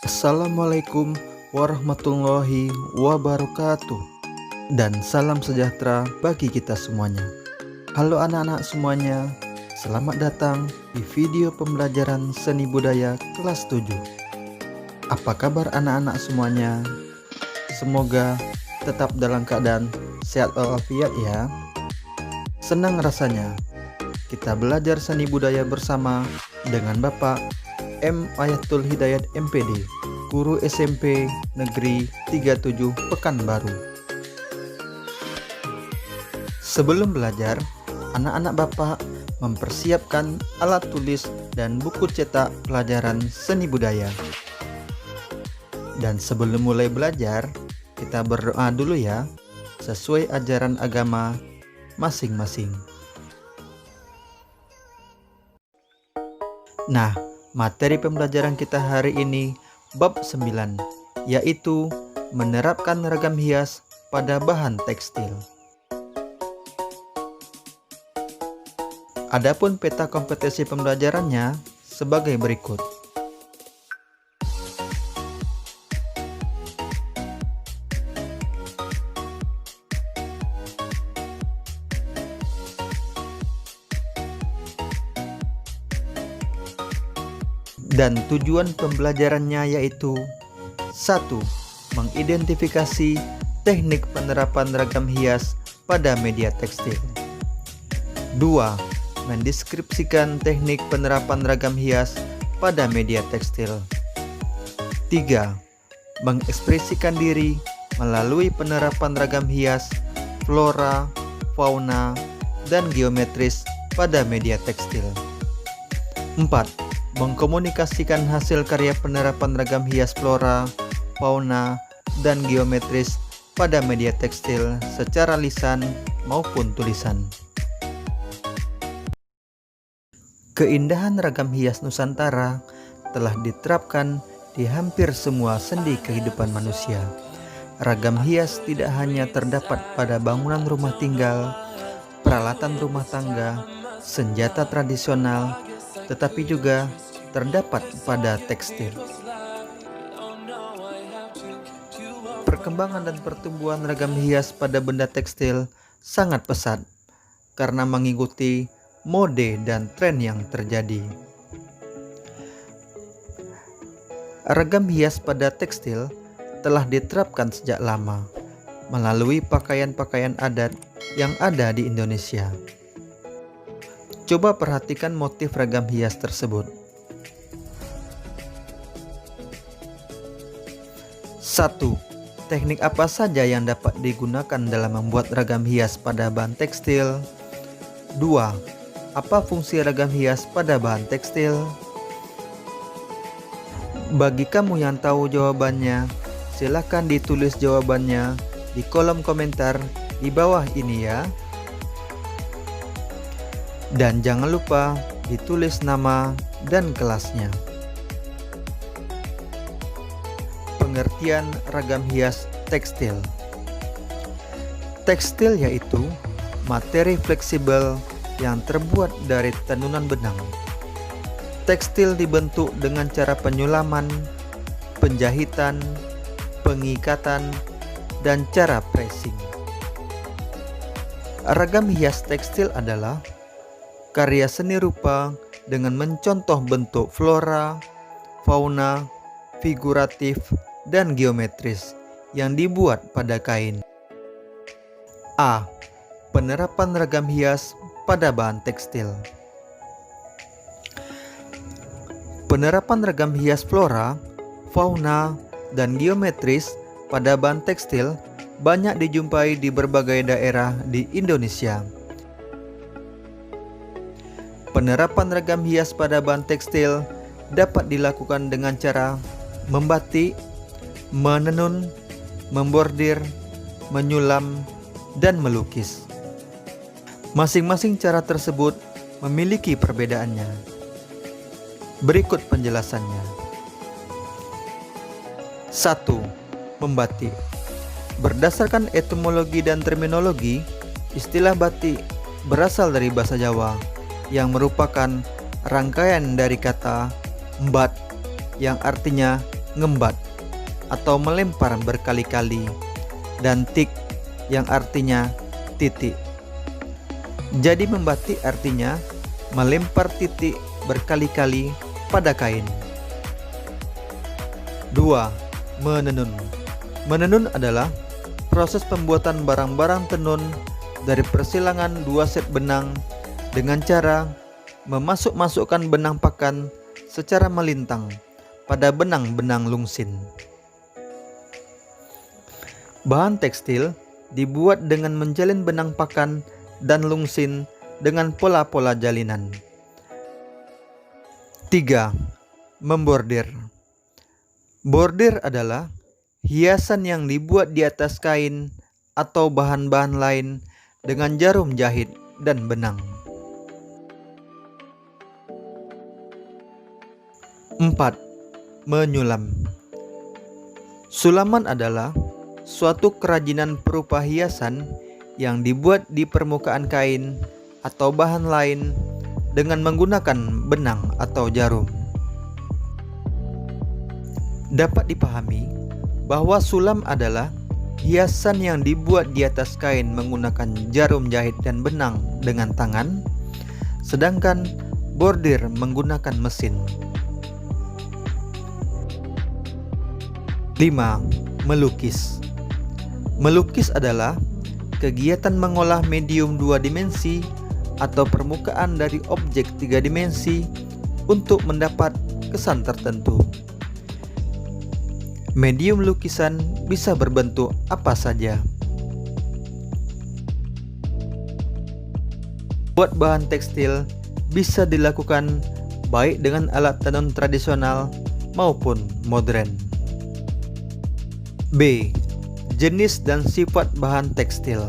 Assalamualaikum warahmatullahi wabarakatuh. Dan salam sejahtera bagi kita semuanya. Halo anak-anak semuanya, selamat datang di video pembelajaran seni budaya kelas 7. Apa kabar anak-anak semuanya? Semoga tetap dalam keadaan sehat walafiat ya. Senang rasanya kita belajar seni budaya bersama dengan Bapak M. Ayatul Hidayat MPD, Guru SMP Negeri 37 Pekanbaru. Sebelum belajar, anak-anak Bapak mempersiapkan alat tulis dan buku cetak pelajaran seni budaya. Dan sebelum mulai belajar, kita berdoa dulu ya, sesuai ajaran agama masing-masing. Nah, materi pembelajaran kita hari ini bab 9, yaitu menerapkan ragam hias pada bahan tekstil. Adapun peta kompetensi pembelajarannya sebagai berikut. Dan tujuan pembelajarannya yaitu 1. Mengidentifikasi teknik penerapan ragam hias pada media tekstil. 2. Mendeskripsikan teknik penerapan ragam hias pada media tekstil. 3. Mengekspresikan diri melalui penerapan ragam hias, flora, fauna, dan geometris pada media tekstil. 4. Mengkomunikasikan hasil karya penerapan ragam hias flora, fauna, dan geometris pada media tekstil secara lisan maupun tulisan. Keindahan ragam hias Nusantara telah diterapkan di hampir semua sendi kehidupan manusia. Ragam hias tidak hanya terdapat pada bangunan rumah tinggal, peralatan rumah tangga, senjata tradisional, tetapi juga terdapat pada tekstil. Perkembangan dan pertumbuhan ragam hias pada benda tekstil sangat pesat karena mengikuti mode dan tren yang terjadi. Ragam hias pada tekstil telah diterapkan sejak lama melalui pakaian-pakaian adat yang ada di Indonesia. Coba perhatikan motif ragam hias tersebut. 1. Teknik apa saja yang dapat digunakan dalam membuat ragam hias pada bahan tekstil? 2. Apa fungsi ragam hias pada bahan tekstil? Bagi kamu yang tahu jawabannya, silakan ditulis jawabannya di kolom komentar di bawah ini ya. Dan jangan lupa ditulis nama dan kelasnya. Pengertian ragam hias tekstil. Tekstil yaitu materi fleksibel yang terbuat dari tenunan benang. Tekstil dibentuk dengan cara penyulaman, penjahitan, pengikatan, dan cara pressing. Ragam hias tekstil adalah karya seni rupa dengan mencontoh bentuk flora, fauna, figuratif, dan geometris yang dibuat pada kain. A. Penerapan ragam hias pada bahan tekstil. Penerapan ragam hias flora, fauna, dan geometris pada bahan tekstil banyak dijumpai di berbagai daerah di Indonesia. Penerapan ragam hias pada bahan tekstil dapat dilakukan dengan cara membatik, menenun, membordir, menyulam, dan melukis. Masing-masing cara tersebut memiliki perbedaannya. Berikut penjelasannya. 1. Membatik. Berdasarkan etimologi dan terminologi, istilah batik berasal dari bahasa Jawa yang merupakan rangkaian dari kata mbat yang artinya ngembat atau melempar berkali-kali, dan tik yang artinya titik. Jadi membatik artinya melempar titik berkali-kali pada kain. 2. Menenun. Menenun adalah proses pembuatan barang-barang tenun dari persilangan 2 set benang dengan cara memasuk-masukkan benang pakan secara melintang pada benang-benang lungsin. Bahan tekstil dibuat dengan menjalin benang pakan dan lungsin dengan pola-pola jalinan. 3. Membordir. Bordir adalah hiasan yang dibuat di atas kain atau bahan-bahan lain dengan jarum jahit dan benang. 4. Menyulam. Sulaman adalah suatu kerajinan perupa hiasan yang dibuat di permukaan kain atau bahan lain dengan menggunakan benang atau jarum. Dapat dipahami bahwa sulam adalah hiasan yang dibuat di atas kain menggunakan jarum jahit dan benang dengan tangan, sedangkan bordir menggunakan mesin. 5. Melukis. Melukis adalah kegiatan mengolah medium 2 dimensi atau permukaan dari objek 3 dimensi untuk mendapat kesan tertentu. Medium lukisan bisa berbentuk apa saja. Buat bahan tekstil bisa dilakukan baik dengan alat tenun tradisional maupun modern. B. Jenis dan sifat bahan tekstil.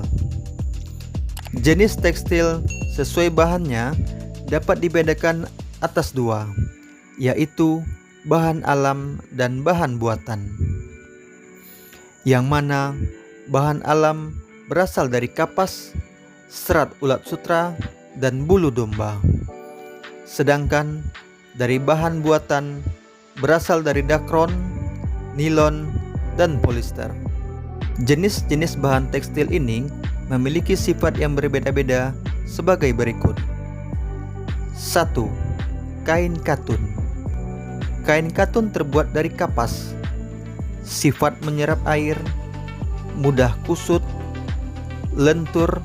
Jenis tekstil sesuai bahannya dapat dibedakan atas 2, yaitu bahan alam dan bahan buatan. Yang mana bahan alam berasal dari kapas, serat ulat sutra, dan bulu domba. Sedangkan dari bahan buatan berasal dari dakron, nilon, dan polister. Jenis-jenis bahan tekstil ini memiliki sifat yang berbeda-beda sebagai berikut. 1. Kain katun. Kain katun terbuat dari kapas, sifat menyerap air, mudah kusut, lentur,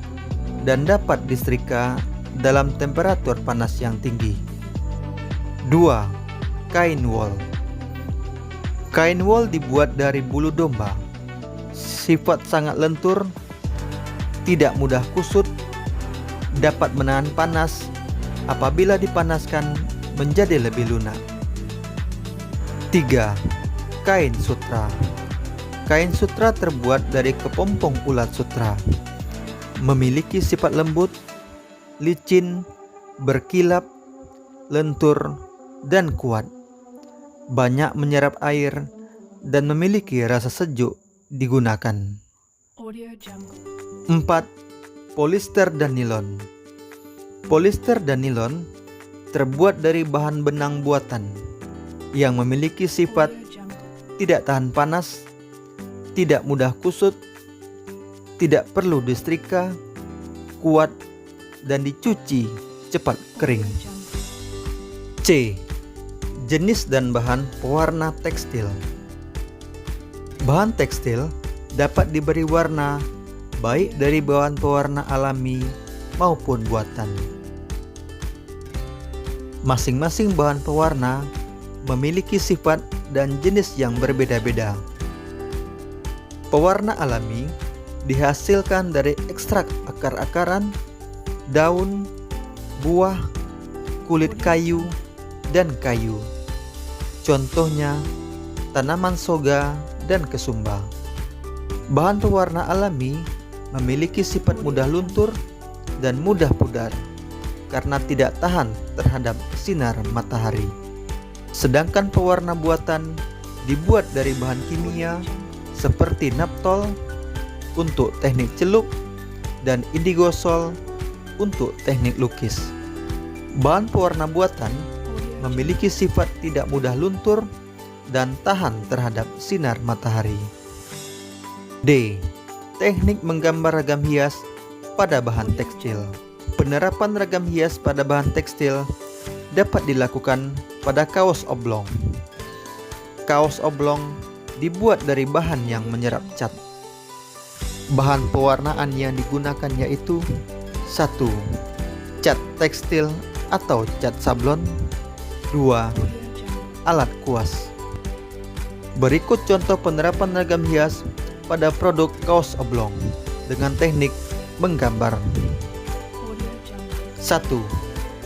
dan dapat disetrika dalam temperatur panas yang tinggi. 2. Kain wol. Kain wol dibuat dari bulu domba, sifat sangat lentur, tidak mudah kusut, dapat menahan panas apabila dipanaskan menjadi lebih lunak. 3. Kain sutra. Kain sutra terbuat dari kepompong ulat sutra, memiliki sifat lembut, licin, berkilap, lentur, dan kuat, banyak menyerap air, dan memiliki rasa sejuk digunakan. 4. Polister dan nilon. Polister dan nilon terbuat dari bahan benang buatan yang memiliki sifat tidak tahan panas, tidak mudah kusut, tidak perlu disetrika, kuat, dan dicuci cepat kering. C. Jenis dan bahan pewarna tekstil. Bahan tekstil dapat diberi warna baik dari bahan pewarna alami maupun buatan. Masing-masing bahan pewarna memiliki sifat dan jenis yang berbeda-beda. Pewarna alami dihasilkan dari ekstrak akar-akaran, daun, buah, kulit kayu, dan kayu. Contohnya tanaman soga dan kesumba. Bahan pewarna alami memiliki sifat mudah luntur dan mudah pudar karena tidak tahan terhadap sinar matahari. Sedangkan pewarna buatan dibuat dari bahan kimia seperti naptol untuk teknik celup dan indigosol untuk teknik lukis. Bahan pewarna buatan memiliki sifat tidak mudah luntur dan tahan terhadap sinar matahari. D. Teknik menggambar ragam hias pada bahan tekstil. Penerapan ragam hias pada bahan tekstil dapat dilakukan pada kaos oblong. Kaos oblong dibuat dari bahan yang menyerap cat. Bahan pewarnaan yang digunakan yaitu 1. Cat tekstil atau cat sablon. 2. Alat kuas. Berikut contoh penerapan ragam hias pada produk kaos oblong dengan teknik menggambar. 1.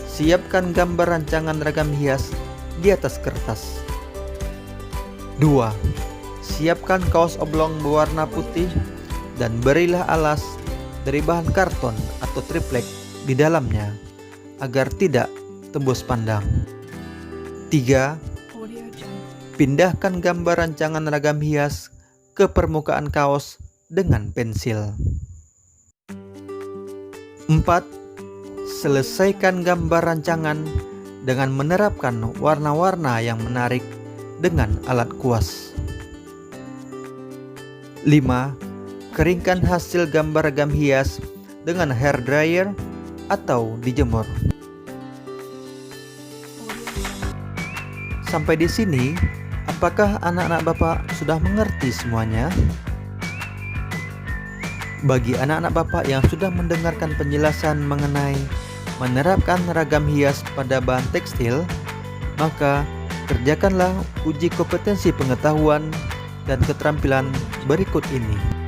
Siapkan gambar rancangan ragam hias di atas kertas. 2. Siapkan kaos oblong berwarna putih dan berilah alas dari bahan karton atau triplek di dalamnya agar tidak tembus pandang. 3. Pindahkan gambar rancangan ragam hias ke permukaan kaos dengan pensil. 4. Selesaikan gambar rancangan dengan menerapkan warna-warna yang menarik dengan alat kuas. 5. Keringkan hasil gambar ragam hias dengan hair dryer atau dijemur. Sampai di sini, apakah anak-anak Bapak sudah mengerti semuanya? Bagi anak-anak Bapak yang sudah mendengarkan penjelasan mengenai menerapkan ragam hias pada bahan tekstil, maka kerjakanlah uji kompetensi pengetahuan dan keterampilan berikut ini.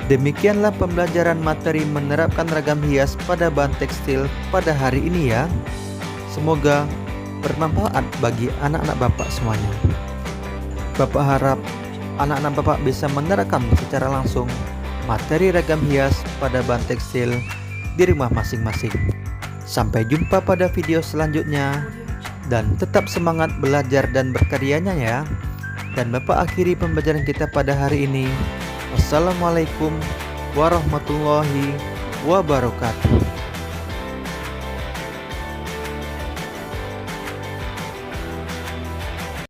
Demikianlah pembelajaran materi menerapkan ragam hias pada bahan tekstil pada hari ini ya. Semoga bermanfaat bagi anak-anak Bapak semuanya. Bapak harap anak-anak Bapak bisa menerapkan secara langsung materi ragam hias pada bahan tekstil di rumah masing-masing. Sampai jumpa pada video selanjutnya dan tetap semangat belajar dan berkaryanya ya. Dan Bapak akhiri pembelajaran kita pada hari ini. Wassalamualaikum warahmatullahi wabarakatuh.